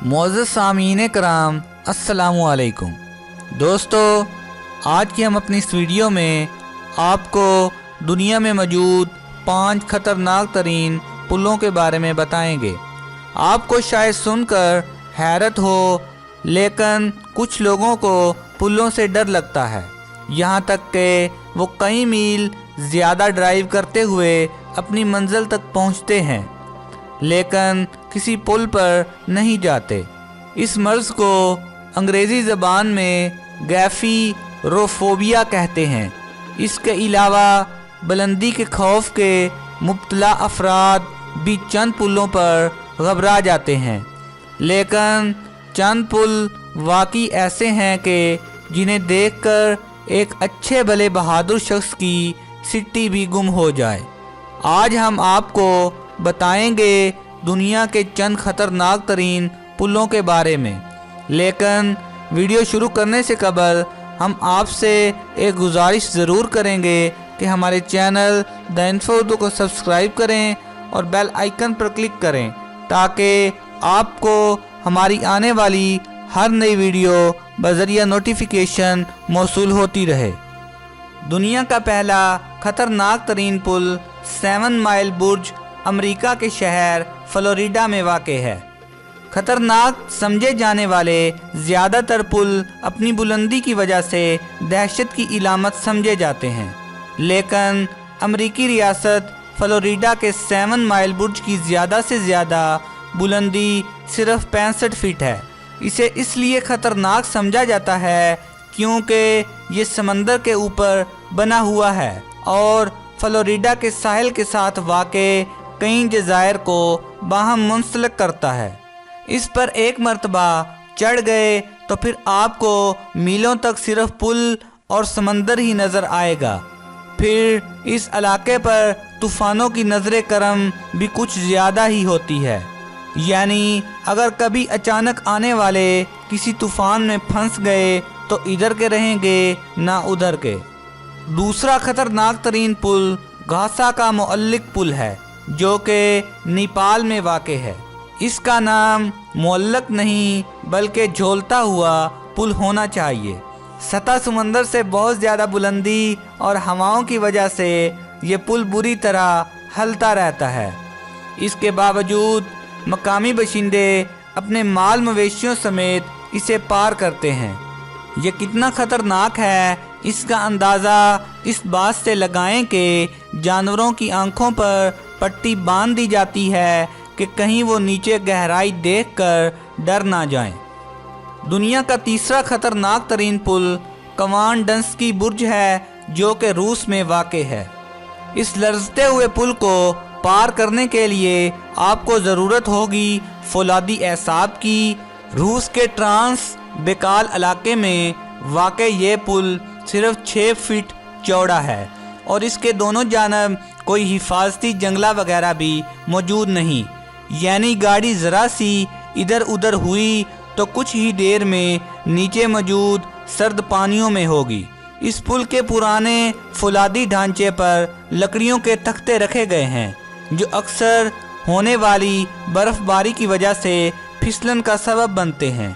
मुअज़्ज़ज़ सामीन कराम अस्सलामु अलैकुम। दोस्तों, आज की हम अपनी इस वीडियो में आपको दुनिया में मौजूद 5 ख़तरनाक तरीन पुलों के बारे में बताएंगे। आपको शायद सुनकर हैरत हो, लेकिन कुछ लोगों को पुलों से डर लगता है, यहाँ तक कि वो कई मील ज़्यादा ड्राइव करते हुए अपनी मंजिल तक पहुँचते हैं, लेकिन किसी पुल पर नहीं जाते। इस मर्ज़ को अंग्रेज़ी ज़बान में गैफ़ीरोफोबिया कहते हैं। इसके अलावा बुलंदी के खौफ के मुब्तला अफराद भी चंद पुलों पर घबरा जाते हैं, लेकिन चंद पुल वाकई ऐसे हैं कि जिन्हें देखकर एक अच्छे भले बहादुर शख्स की सिट्टी भी गुम हो जाए। आज हम आपको बताएंगे दुनिया के चंद ख़तरनाक तरीन पुलों के बारे में, लेकिन वीडियो शुरू करने से कबल हम आपसे एक गुजारिश ज़रूर करेंगे कि हमारे चैनल द इन्फो उर्दू को सब्सक्राइब करें और बेल आइकन पर क्लिक करें ताकि आपको हमारी आने वाली हर नई वीडियो बज़रिया नोटिफिकेशन मौसूल होती रहे। दुनिया का पहला ख़तरनाक तरीन पुल 7 माइल बुर्ज अमेरिका के शहर फ्लोरिडा में वाक़ है। ख़तरनाक समझे जाने वाले ज़्यादातर पुल अपनी बुलंदी की वजह से दहशत की इलामत समझे जाते हैं, लेकिन अमेरिकी रियासत फ्लोरिडा के 7 माइल बुर्ज की ज़्यादा से ज़्यादा बुलंदी सिर्फ 65 फीट है। इसे इसलिए ख़तरनाक समझा जाता है क्योंकि ये समंदर के ऊपर बना हुआ है और फ्लोरिडा के साहिल के साथ वाक़े कई जज़ायर को बाहम मुंसलिक करता है। इस पर एक मरतबा चढ़ गए तो फिर आपको मीलों तक सिर्फ पुल और समंदर ही नज़र आएगा। फिर इस इलाके पर तूफ़ानों की नज़र करम भी कुछ ज़्यादा ही होती है, यानी अगर कभी अचानक आने वाले किसी तूफ़ान में फंस गए तो इधर के रहेंगे ना उधर के। दूसरा ख़तरनाक तरीन पुल घासा का मुअल्लिक पुल है, जो कि नेपाल में वाक़ है। इसका नाम मुअल्लक नहीं बल्कि झोलता हुआ पुल होना चाहिए। सतह समंदर से बहुत ज़्यादा बुलंदी और हवाओं की वजह से ये पुल बुरी तरह हिलता रहता है। इसके बावजूद मकामी बाशिंदे अपने माल मवेशियों समेत इसे पार करते हैं। ये कितना ख़तरनाक है इसका अंदाज़ा इस बात से लगाएं कि जानवरों की आंखों पर पट्टी बांध दी जाती है कि कहीं वो नीचे गहराई देखकर डर ना जाएं। दुनिया का तीसरा ख़तरनाक तरीन पुल कवानडंस्की बुर्ज है, जो कि रूस में वाक़ है। इस लर्जते हुए पुल को पार करने के लिए आपको ज़रूरत होगी फौलादी एसाब की। रूस के ट्रांस बेकाल इलाके में वाक़ ये पुल सिर्फ 6 फीट चौड़ा है और इसके दोनों जानब कोई हिफाजती जंगला वगैरह भी मौजूद नहीं, यानी गाड़ी ज़रा सी इधर उधर हुई तो कुछ ही देर में नीचे मौजूद सर्द पानियों में होगी। इस पुल के पुराने फौलादी ढांचे पर लकड़ियों के तख्ते रखे गए हैं, जो अक्सर होने वाली बर्फ़बारी की वजह से फिसलन का सबब बनते हैं।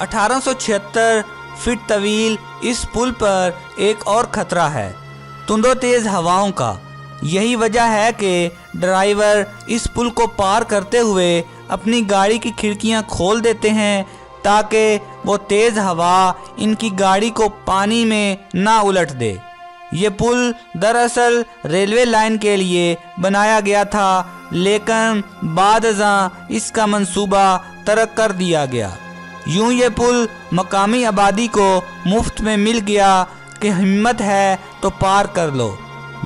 1876 फीट तवील इस पुल पर एक और ख़तरा है, तुंदो तेज़ हवाओं का। यही वजह है कि ड्राइवर इस पुल को पार करते हुए अपनी गाड़ी की खिड़कियां खोल देते हैं ताकि वो तेज़ हवा इनकी गाड़ी को पानी में ना उलट दे। ये पुल दरअसल रेलवे लाइन के लिए बनाया गया था, लेकिन बाद अज़ां इसका मंसूबा तर्क कर दिया गया। यूं ये पुल मकामी आबादी को मुफ्त में मिल गया कि हिम्मत है तो पार कर लो।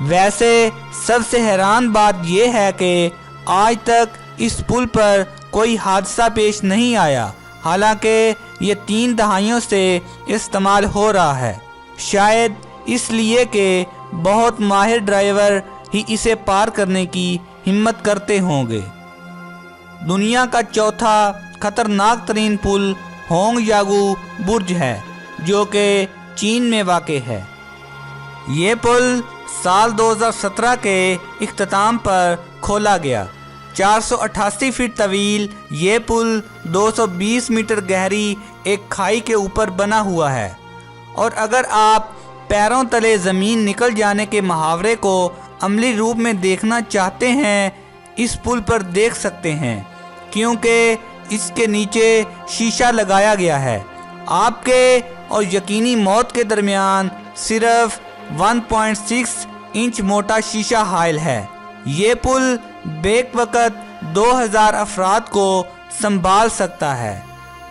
वैसे सबसे हैरान बात यह है कि आज तक इस पुल पर कोई हादसा पेश नहीं आया, हालांकि ये 3 दहाइयों से इस्तेमाल हो रहा है। शायद इसलिए कि बहुत माहिर ड्राइवर ही इसे पार करने की हिम्मत करते होंगे। दुनिया का चौथा ख़तरनाक तरीन पुल होंगयागू बुर्ज है, जो कि चीन में वाक़ है। ये पुल साल 2017 के इख्तिताम पर खोला गया। 488 फीट तवील ये पुल 220 मीटर गहरी एक खाई के ऊपर बना हुआ है। और अगर आप पैरों तले ज़मीन निकल जाने के मुहावरे को अमली रूप में देखना चाहते हैं, इस पुल पर देख सकते हैं, क्योंकि इसके नीचे शीशा लगाया गया है। आपके और यकीनी मौत के दरमियान सिर्फ 1.6 इंच मोटा शीशा हाइल है। ये पुल बेक वक़्त 2000 अफराद को संभाल सकता है,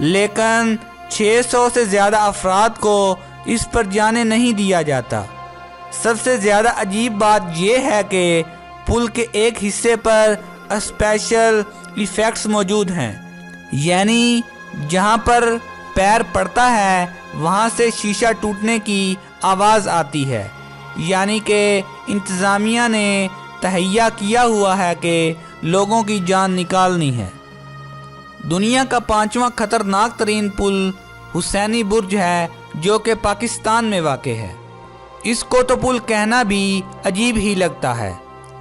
लेकिन 600 से ज़्यादा अफराद को इस पर जाने नहीं दिया जाता। सबसे ज़्यादा अजीब बात यह है कि पुल के एक हिस्से पर स्पेशल इफ़ेक्ट्स मौजूद हैं, यानी जहां पर पैर पड़ता है वहां से शीशा टूटने की आवाज़ आती है। यानी कि इंतज़ामिया ने तहैया किया हुआ है कि लोगों की जान निकालनी है। दुनिया का 5वां खतरनाक तरीन पुल हुसैनी बुर्ज है, जो कि पाकिस्तान में वाक़ है। इसको तो पुल कहना भी अजीब ही लगता है।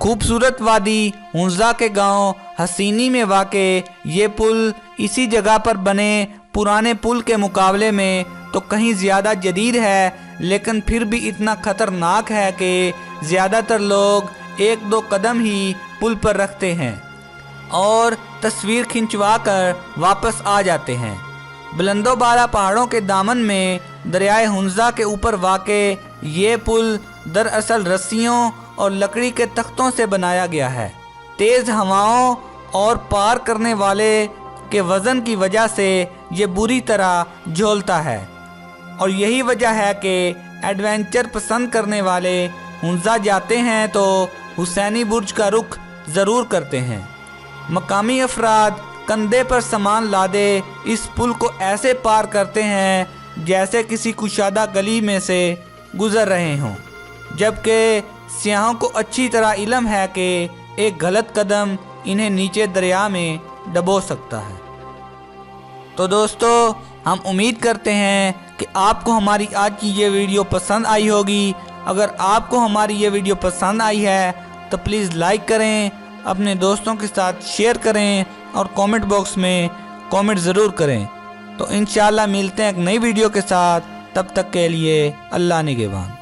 खूबसूरत वादी हुंजा के गांव हसीनी में वाक़े ये पुल इसी जगह पर बने पुराने पुल के मुकाबले में तो कहीं ज़्यादा जदीद है, लेकिन फिर भी इतना ख़तरनाक है कि ज़्यादातर लोग 1-2 कदम ही पुल पर रखते हैं और तस्वीर खिंचवा कर वापस आ जाते हैं। बुलंदोबाला पहाड़ों के दामन में दरियाए हुंजा के ऊपर वाक़े ये पुल दरअसल रस्सियों और लकड़ी के तख्तों से बनाया गया है। तेज़ हवाओं और पार करने वाले के वज़न की वजह से ये बुरी तरह झोलता है, और यही वजह है कि एडवेंचर पसंद करने वाले हुंजा जाते हैं तो हुसैनी बुर्ज का रुख ज़रूर करते हैं। मकामी अफराद कंधे पर सामान लादे इस पुल को ऐसे पार करते हैं जैसे किसी कुशादा गली में से गुज़र रहे हों, जबकि सियाहों को अच्छी तरह इल्म है कि एक गलत कदम इन्हें नीचे दरिया में डबो सकता है। तो दोस्तों, हम उम्मीद करते हैं कि आपको हमारी आज की ये वीडियो पसंद आई होगी। अगर आपको हमारी ये वीडियो पसंद आई है तो प्लीज़ लाइक करें, अपने दोस्तों के साथ शेयर करें और कमेंट बॉक्स में कमेंट ज़रूर करें। तो इंशाल्लाह मिलते हैं एक नई वीडियो के साथ। तब तक के लिए अल्लाह निगहबान।